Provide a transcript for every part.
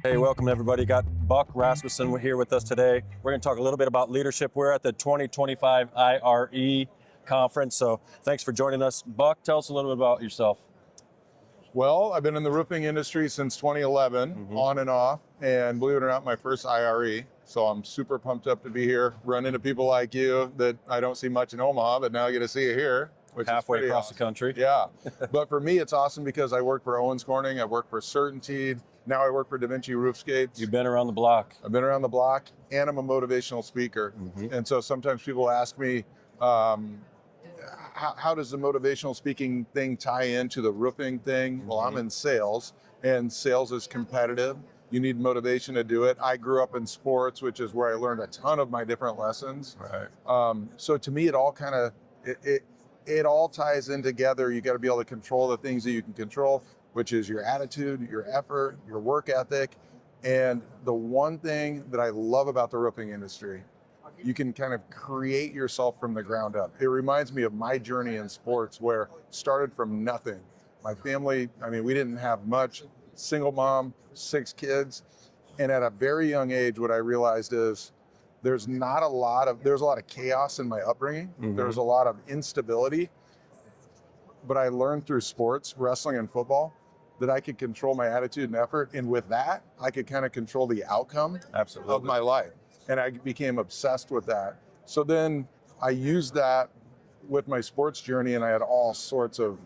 Hey, welcome everybody. Got Buck Rasmussen here with us today. We're going to talk a little bit about leadership. We're at the 2025 IRE Conference, so thanks for joining us. Buck, tell us a little bit about yourself. Well, I've been in the roofing industry since 2011, on and off, and believe it or not, my first IRE. So I'm super pumped up to be here, run into people like you that I don't see much in Omaha, but now I get to see you here, which Halfway is across awesome. the country. Yeah, but for me, it's awesome because I work for Owens Corning, I work for Certainty, now I work for Da Vinci Roofscapes. You've been around the block. I've been around the block, and I'm a motivational speaker. And so sometimes people ask me, how does the motivational speaking thing tie into the roofing thing? Well, I'm in sales, and sales is competitive. You need motivation to do it. I grew up in sports, which is where I learned a ton of my different lessons. Right. So to me, it all kind of, it all ties in together. You got to be able to control the things that you can control, which is your attitude, your effort, your work ethic. And the one thing that I love about the roofing industry, you can kind of create yourself from the ground up. It reminds me of my journey in sports where started from nothing. My family, I mean, we didn't have much, single mom, 6 kids. And at a very young age, what I realized is there's a lot of chaos in my upbringing. There's a lot of instability, but I learned through sports, wrestling and football, that I could control my attitude and effort. And with that, I could kind of control the outcome of my life. And I became obsessed with that. So then I used that with my sports journey, and I had all sorts of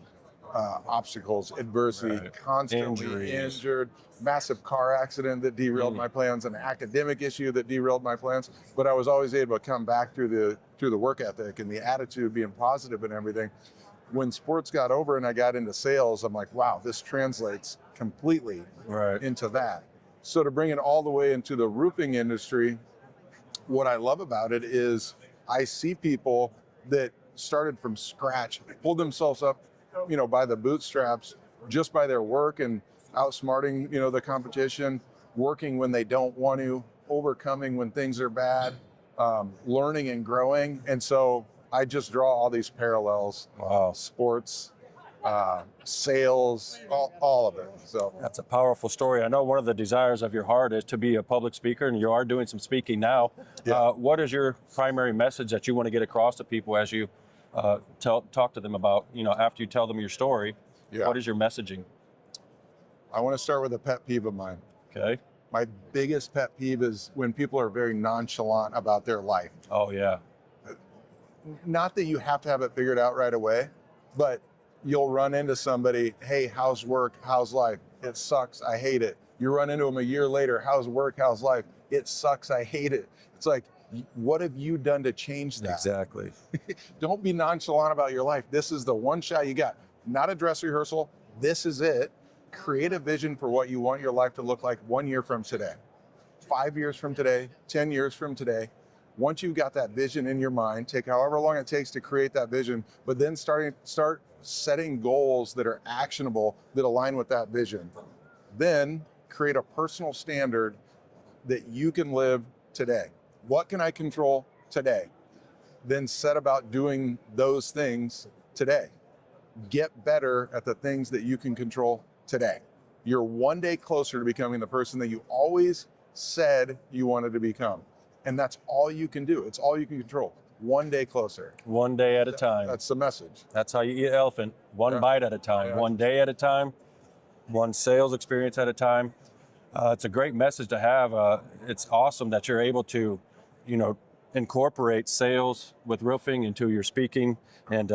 obstacles, adversity, constantly injured, massive car accident that derailed my plans, an academic issue that derailed my plans. But I was always able to come back through the work ethic and the attitude, being positive and everything. When sports got over and I got into sales, I'm like, wow, this translates completely into that. So to bring it all the way into the roofing industry, what I love about it is I see people that started from scratch, pulled themselves up, by the bootstraps, just by their work and outsmarting, the competition, working when they don't want to, overcoming when things are bad, learning and growing. And so I just draw all these parallels. Wow. Sports, sales, all of it. So that's a powerful story. I know one of the desires of your heart is to be a public speaker, and you are doing some speaking now. Yeah. What is your primary message that you want to get across to people as you talk to them about, after you tell them your story? What is your messaging? I want to start with a pet peeve of mine. Okay. My biggest pet peeve is when people are very nonchalant about their life. Oh, yeah. Not that you have to have it figured out right away, but you'll run into somebody, hey, how's work? How's life? It sucks. I hate it. You run into them a year later. How's work? How's life? It sucks. I hate it. It's like, what have you done to change that? Exactly. Don't be nonchalant about your life. This is the one shot you got. Not a dress rehearsal. This is it. Create a vision for what you want your life to look like 1 year from today, 5 years from today, 10 years from today. Once you've got that vision in your mind, take however long it takes to create that vision, but then start setting goals that are actionable, that align with that vision. Then create a personal standard that you can live today. What can I control today? Then set about doing those things today. Get better at the things that you can control today. You're one day closer to becoming the person that you always said you wanted to become. And that's all you can do. It's all you can control. One day closer. One day at a time. That's the message. That's how you eat an elephant. One bite at a time. One day at a time. One sales experience at a time. It's a great message to have. It's awesome that you're able to, incorporate sales with roofing into your speaking. And,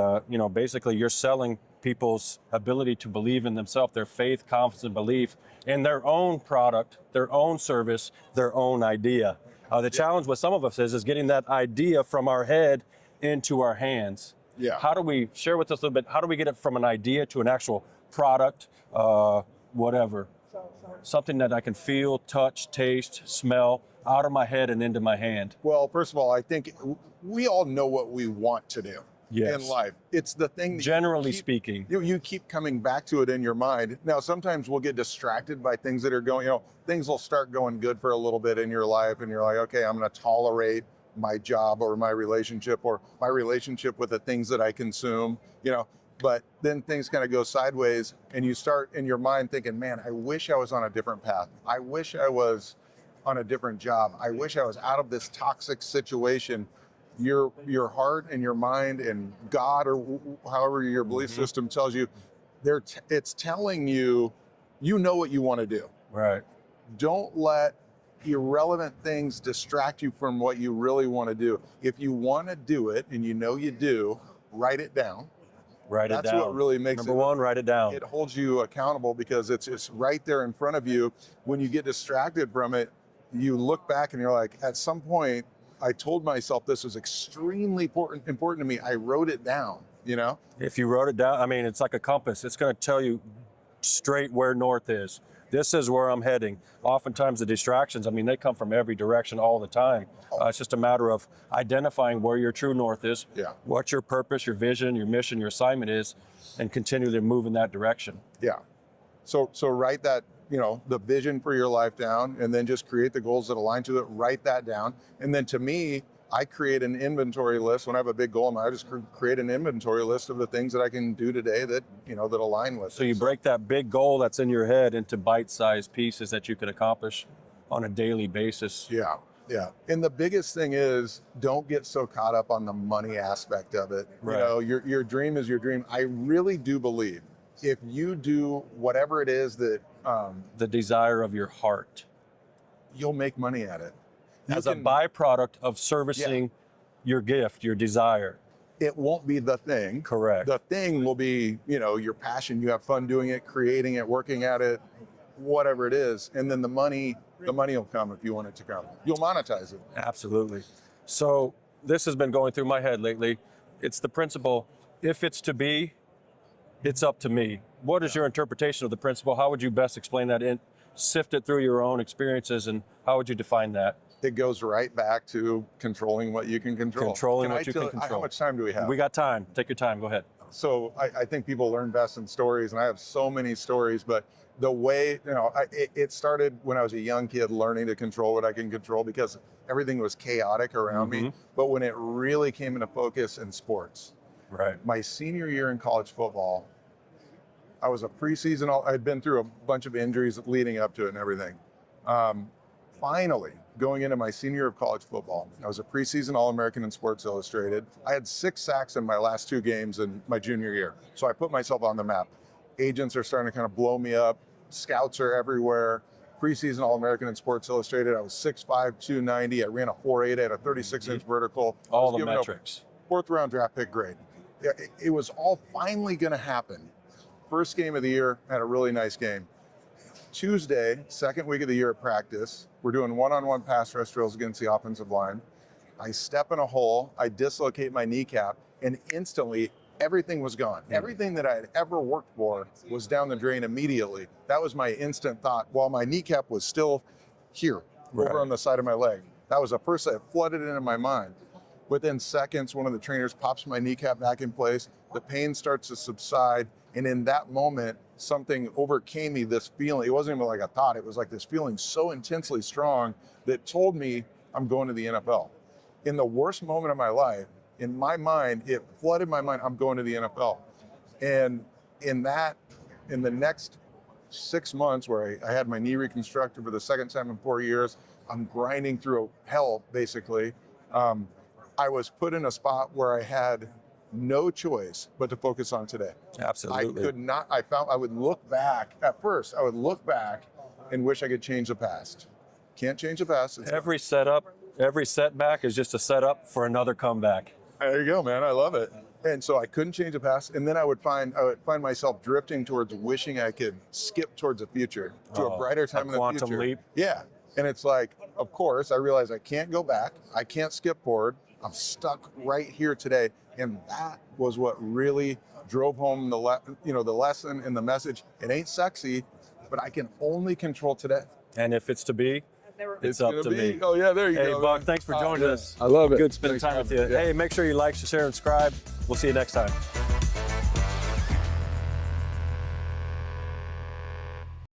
basically you're selling people's ability to believe in themselves, their faith, confidence, and belief in their own product, their own service, their own idea. The challenge with some of us is getting that idea from our head into our hands. Yeah. How do we share with us a little bit? How do we get it from an idea to an actual product, whatever? Something that I can feel, touch, taste, smell out of my head and into my hand. Well, first of all, I think we all know what we want to do in life. It's the thing that generally speaking, you keep coming back to it in your mind. Now, sometimes we'll get distracted by things that are going, things will start going good for a little bit in your life, and you're like, okay, I'm going to tolerate my job or my relationship with the things that I consume, but then things kind of go sideways and you start in your mind thinking, man, I wish I was on a different path. I wish I was on a different job. I wish I was out of this toxic situation. Your heart and your mind and God, or however your belief system tells you, it's telling you, you know what you want to do. Right. Don't let irrelevant things distract you from what you really want to do. If you want to do it and you know you do, write it down. Write it down. That's what really makes Number one, write it down. It holds you accountable because it's just right there in front of you. When you get distracted from it, you look back and you're like, at some point, I told myself this was extremely important to me. I wrote it down, you know? If you wrote it down, I mean, it's like a compass. It's going to tell you straight where north is. This is where I'm heading. Oftentimes the distractions, I mean, they come from every direction all the time. It's just a matter of identifying where your true north is, what your purpose, your vision, your mission, your assignment is, and continue to move in that direction. Yeah. So write that, you know, the vision for your life down, and then just create the goals that align to it. Write that down. And then to me, I create an inventory list. When I have a big goal, I just create an inventory list of the things that I can do today that, you know, that align with it. So you break that big goal that's in your head into bite-sized pieces that you can accomplish on a daily basis. Yeah. Yeah. And the biggest thing is, don't get so caught up on the money aspect of it. Right. You know, your dream is your dream. I really do believe if you do whatever it is that the desire of your heart, you'll make money at it. As a byproduct of servicing your gift, your desire. It won't be the thing. Correct. The thing will be, you know, your passion. You have fun doing it, creating it, working at it, whatever it is. And then the money will come if you want it to come. You'll monetize it. Absolutely. So this has been going through my head lately. It's the principle, if it's to be, it's up to me. What is your interpretation of the principle? How would you best explain that? Sift it through your own experiences, and how would you define that? It goes right back to controlling what you can control. Controlling what you can control. How much time do we have? We got time. Take your time. Go ahead. So I think people learn best in stories, and I have so many stories, but the way, you know, it started when I was a young kid learning to control what I can control because everything was chaotic around me. But when it really came into focus in sports, my senior year in college football, I was a preseason, I'd been through a bunch of injuries leading up to it and everything. Finally, going into my senior year of college football, I was a preseason All-American in Sports Illustrated. I had 6 sacks in my last 2 games in my junior year. So I put myself on the map. Agents are starting to kind of blow me up. Scouts are everywhere. Preseason All-American in Sports Illustrated. I was 6'5", 290. I ran a 4.8. I had a 36-inch vertical. All the metrics. 4th round draft pick grade. It was all finally going to happen. First game of the year, had a really nice game. Tuesday, second week of the year at practice, we're doing one-on-one pass rush drills against the offensive line. I step in a hole, I dislocate my kneecap, and instantly everything was gone. Everything that I had ever worked for was down the drain immediately. That was my instant thought, while my kneecap was still here, over on the side of my leg. That was the first that flooded into my mind. Within seconds, one of the trainers pops my kneecap back in place. The pain starts to subside. And in that moment, something overcame me, this feeling. It wasn't even like a thought. It was like this feeling so intensely strong that told me I'm going to the NFL. In the worst moment of my life, in my mind, it flooded my mind, I'm going to the NFL. And in the next 6 months where I had my knee reconstructed for the second time in 4 years, I'm grinding through hell, basically. I was put in a spot where I had no choice but to focus on today. Absolutely. I could not, I would look back, at first, I would look back and wish I could change the past. Can't change the past. Every setback is just a setup for another comeback. There you go, man. I love it. And so I couldn't change the past. And then I would find myself drifting towards wishing I could skip towards the future, to a brighter time in the future. Quantum leap. Yeah. And it's like, of course, I realized I can't go back. I can't skip forward. I'm stuck right here today. And that was what really drove home the lesson and the message. It ain't sexy, but I can only control today. And if it's to be, it's up to me. Oh yeah, there you go. Hey, Buck, thanks for joining us. I love it. Good spending time with you. Yeah. Hey, make sure you like, share, and subscribe. We'll see you next time.